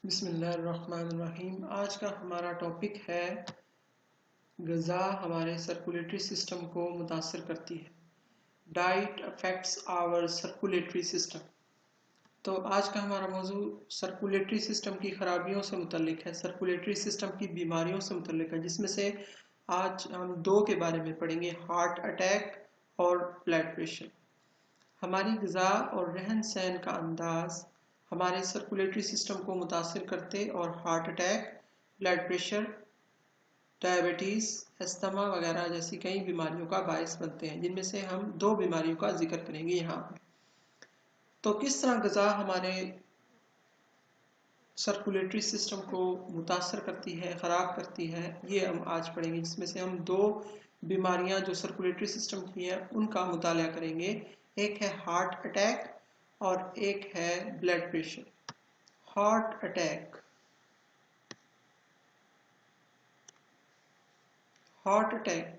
बिस्मिल्लाहिर्रहमानिर्रहीम। आज का हमारा टॉपिक है ग़िज़ा हमारे सर्कुलेटरी सिस्टम को मुतासर करती है। Diet affects our circulatory system. तो आज का हमारा मौजू सर्कुलेटरी सिस्टम की खराबियों से मुतल्लिक है, सर्कुलेटरी सिस्टम की बीमारियों से मुतल्लिक है, जिसमें से आज हम दो के बारे में पढ़ेंगे, हार्ट अटैक और ब्लड प्रेशर। हमारी ग़िज़ा और रहन सहन का अंदाज़ हमारे सर्कुलेटरी सिस्टम को मुतासिर करते और heart attack, blood pressure, diabetes, asthma वगैरह जैसी कई बीमारियों का बायस बनते हैं, जिनमें से हम दो बीमारियों का जिक्र करेंगे यहाँ पर। तो किस तरह ग़िज़ा हमारे सर्कुलेटरी सिस्टम को मुतासर करती है, ख़राब करती है, ये हम आज पढ़ेंगे, जिसमें से हम दो बीमारियां जो सर्कुलेटरी सिस्टम की हैं उनका मुताला करेंगे। एक है हार्ट अटैक और एक है blood pressure. Heart attack. Heart attack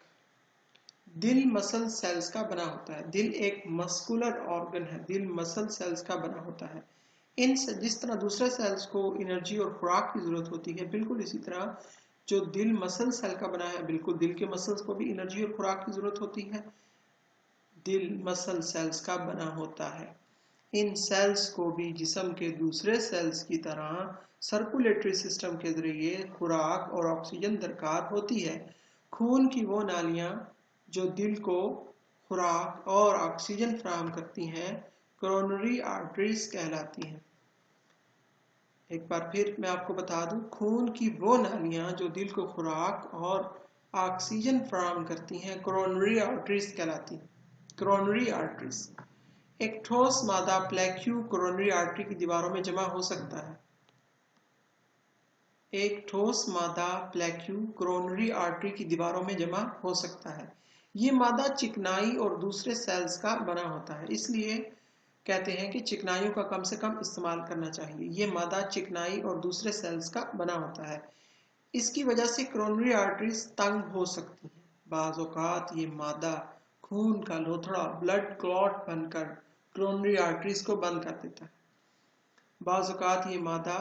दिल मसल सेल्स का बना होता है। दिल एक मस्कुलर ऑर्गन है, दिल मसल सेल्स का बना होता है। इन जिस तरह दूसरे सेल्स को एनर्जी और खुराक की जरूरत होती है, बिल्कुल इसी तरह जो दिल मसल सेल का बना है, बिल्कुल दिल के मसल्स को भी एनर्जी और खुराक की जरूरत होती है। दिल मसल सेल्स का बना होता है। इन सेल्स को भी जिस्म के दूसरे सेल्स की तरह सर्कुलेटरी सिस्टम के जरिए खुराक और ऑक्सीजन दरकार होती है। खून की वो नालियां जो दिल को खुराक और ऑक्सीजन फराहम करती हैं कोरोनरी आर्टरीज कहलाती हैं। एक बार फिर मैं आपको बता दूं, खून की वो नालियां जो दिल को खुराक और ऑक्सीजन फराहम करती हैं कोरोनरी आर्टरीज कहलाती हैं। Coronary arteries. एक ठोस मादा प्लेक्यू कोरोनरी आर्टरी की दीवारों में जमा हो सकता है। एक ठोस मादा प्लेक्यू कोरोनरी आर्टरी की दीवारों में जमा हो सकता है। ये मादा चिकनाई और दूसरे सेल्स का बना होता है, इसलिए कहते हैं कि चिकनाइयों का कम से कम इस्तेमाल करना चाहिए। ये मादा चिकनाई और दूसरे सेल्स का बना होता है। इसकी वजह से कोरोनरी आर्टरीज तंग हो सकती हैं। बाज़ औक़ात ये मादा खून का लोथड़ा ब्लड क्लॉट बनकर कोरोनरी आर्टरीज को बंद कर देता है। बाज़ औक़ात ये मादा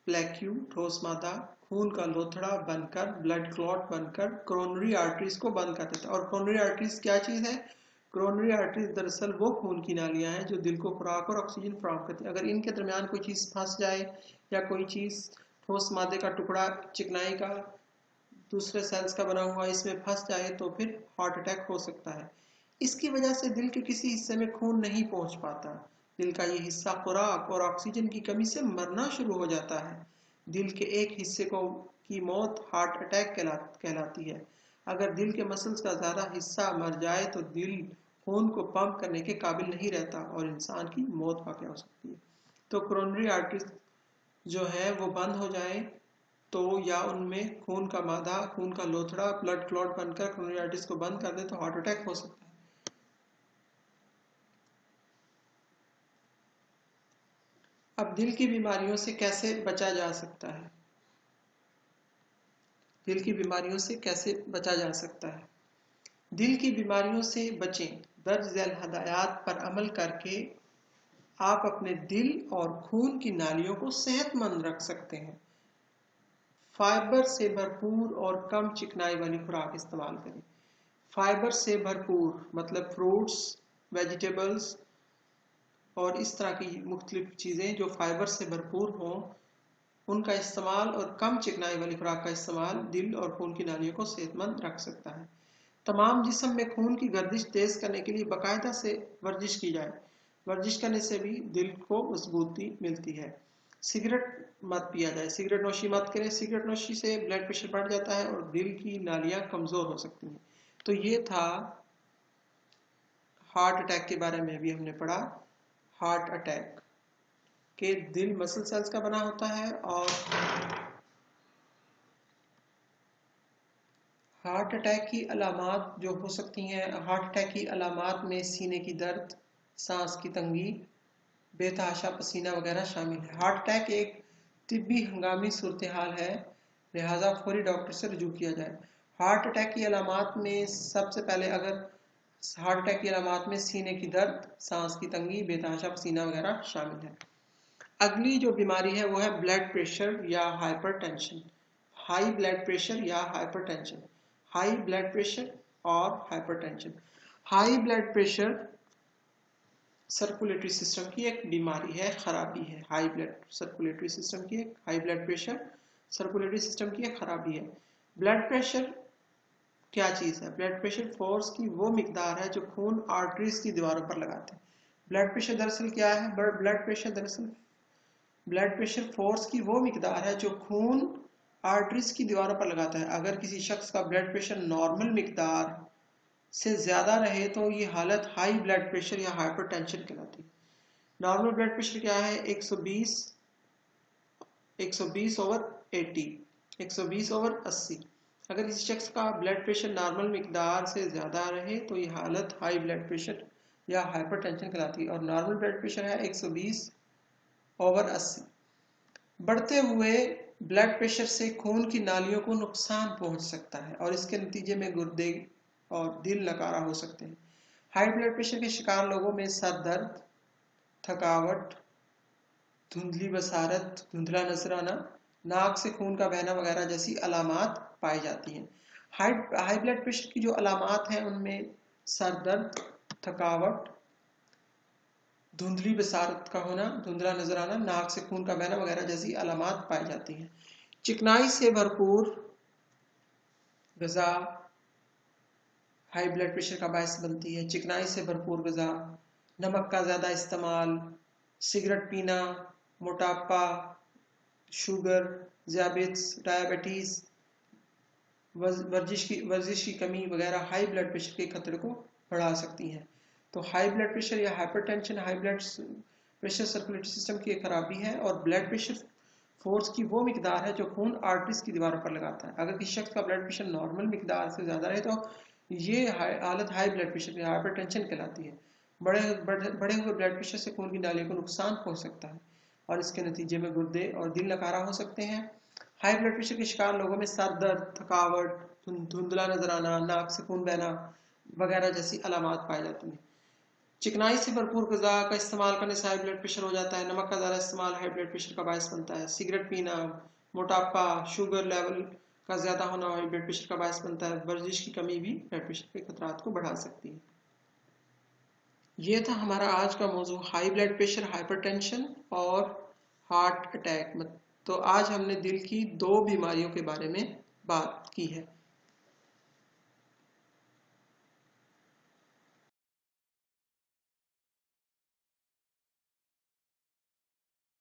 प्लेक्यू ठोस मादा खून का लोथड़ा बनकर ब्लड क्लॉट बनकर कोरोनरी आर्टरीज को बंद कर देता है। और कोरोनरी आर्टरीज क्या चीज़ है? कोरोनरी आर्टरीज दरअसल वो खून की नालियां हैं जो दिल को खुराक और ऑक्सीजन फराहम करती है। अगर इनके दरमियान कोई चीज़ फंस जाए या कोई चीज़ ठोस मादे का टुकड़ा चिकनाई का दूसरे सेल्स का बना हुआ इसमें फंस जाए तो फिर हार्ट अटैक हो सकता है। इसकी वजह से दिल के किसी हिस्से में खून नहीं पहुंच पाता। दिल का ये हिस्सा खुराक और ऑक्सीजन की कमी से मरना शुरू हो जाता है। दिल के एक हिस्से की मौत हार्ट अटैक कहलाती है। अगर दिल के मसल्स का ज़्यादा हिस्सा मर जाए तो दिल खून को पंप करने के काबिल नहीं रहता और इंसान की मौत वाक़ हो सकती है। तो कोरोनरी आर्टरीज जो है वो बंद हो जाए तो या उनमें खून का मादा खून का लोथड़ा ब्लड क्लॉट बनकर कोरोनरी आर्टरीज को बंद कर दे तो हार्ट अटैक हो सकता है। अब दिल की बीमारियों से कैसे बचा जा सकता है? दिल की बीमारियों से कैसे बचा जा सकता है? दिल की बीमारियों से बचें। दर्ज झैल हदायत पर अमल करके आप अपने दिल और खून की नालियों को सेहतमंद रख सकते हैं। फाइबर से भरपूर और कम चिकनाई वाली खुराक इस्तेमाल करें। फाइबर से भरपूर मतलब फ्रूट्स, वेजिटेबल्स और इस तरह की मुख्तलिफ चीज़ें जो फाइबर से भरपूर हों उनका इस्तेमाल और कम चिकनाई वाली खुराक का इस्तेमाल दिल और खून की नालियों को सेहतमंद रख सकता है। तमाम जिस्म में खून की गर्दिश तेज करने के लिए बाकायदा से वर्जिश की जाए। वर्जिश करने से भी दिल को मजबूती मिलती है। सिगरेट मत पिया जाए, सिगरेट नोशी मत करें। सिगरेट नोशी से ब्लड प्रेशर बढ़ जाता है और दिल की नालियां कमज़ोर हो सकती हैं। तो ये था हार्ट अटैक के बारे में भी हमने पढ़ा। हार्ट अटैक के दिल मसल सेल्स का बना होता है और हार्ट अटैक की अलामात जो हो सकती हैं, हार्ट अटैक की अलामात में सीने की दर्द, सांस की तंगी, बेतहाशा पसीना वगैरह शामिल है। हार्ट अटैक एक तिब्बी हंगामी सूरत हाल है, लिहाजा फौरी डॉक्टर से रुजू किया जाए। हार्ट अटैक की अलामात में सबसे पहले हार्ट अटैक की अलामात में सीने की दर्द, सांस की तंगी, बेतहाशा पसीना वगैरह शामिल है। अगली जो बीमारी है वो है ब्लड प्रेशर या हाइपरटेंशन। हाई ब्लड प्रेशर या हाइपरटेंशन। हाई ब्लड प्रेशर और hypertension. High blood pressure circulatory system की एक बीमारी है, खराबी है। हाई ब्लड सर्कुलेटरी सिस्टम की एक high blood pressure circulatory system की एक खराबी है। ब्लड प्रेशर क्या चीज़ है? ब्लड प्रेशर फोर्स की वो मिकदार है जो खून आर्टरीज की दीवारों पर लगाते हैं। ब्लड प्रेशर दरअसल क्या है? ब्लड प्रेशर फोर्स की वो मिकदार है जो खून आर्टरीज की दीवारों पर लगाता है। अगर किसी शख्स का ब्लड प्रेशर नॉर्मल मिकदार से ज़्यादा रहे तो ये हालत हाई ब्लड प्रेशर या हाइपरटेंशन कहलाती है। नॉर्मल ब्लड प्रेशर क्या है? 120/80, 120/80। अगर किसी शख्स का ब्लड प्रेशर नॉर्मल मिकदार से ज़्यादा रहे तो ये हालत हाई ब्लड प्रेशर या हाइपरटेंशन कहलाती है। और नॉर्मल ब्लड प्रेशर है 120/80। बढ़ते हुए ब्लड प्रेशर से खून की नालियों को नुकसान पहुंच सकता है और इसके नतीजे में गुर्दे और दिल नकारा हो सकते हैं। हाई ब्लड प्रेशर के शिकार लोगों में सर दर्द, थकावट, धुंधली बसारत, धुंधला नजर आना, नाक से खून का बहना वगैरह जैसी अलामात पाई जाती हैं। हाई ब्लड प्रेशर की जो अलामात हैं उनमें सर दर्द, थकावट, धुंधली बसारत का होना, धुंधला नजर आना, नाक से खून का बहना वगैरह जैसी अलामात पाई जाती हैं। चिकनाई से भरपूर ग़िज़ा हाई ब्लड प्रेशर का बायस बनती है। चिकनाई से भरपूर ग़िज़ा, नमक का ज़्यादा इस्तेमाल, सिगरेट पीना, मोटापा, शुगर, डायबिटीज़, वर्जिश की कमी वगैरह हाई ब्लड प्रेशर के खतरे को बढ़ा सकती हैं। तो हाई ब्लड प्रेशर या hypertension high blood pressure circulatory system की एक खराबी है और ब्लड प्रेशर फोर्स की वो मिकदार है जो खून आर्टरीज की दीवारों पर लगाता है। अगर किसी शख्स का ब्लड प्रेशर नॉर्मल मिकदार से ज़्यादा रहे तो ये हालत हाई ब्लड प्रेशर या हाइपरटेंशन कहलाती है। बढ़े हुए ब्लड प्रेशर से खून की नालियों को नुकसान पहुंच सकता है और इसके नतीजे में गुर्दे और दिल नकारा हो सकते हैं। हाई ब्लड प्रेशर के शिकार लोगों में सर दर्द, थकावट, धुंधला नजर आना, नाक से खून बहना वगैरह जैसी अलामात पाई जाती हैं। चिकनाई से भरपूर ग़िज़ा का इस्तेमाल करने से हाई ब्लड प्रेशर हो जाता है। नमक का ज़्यादा इस्तेमाल हाई ब्लड प्रेशर का बायस बनता है। सिगरेट पीना, मोटापा, शुगर लेवल का ज़्यादा होना हाई ब्लड प्रेशर का बायस बनता है। वर्जिश की कमी भी ब्लड प्रेशर के खतरात को बढ़ा सकती है। ये था हमारा आज का मौजू, हाई ब्लड प्रेशर, हाइपरटेंशन और हार्ट अटैक। तो आज हमने दिल की 2 बीमारियों के बारे में बात की है।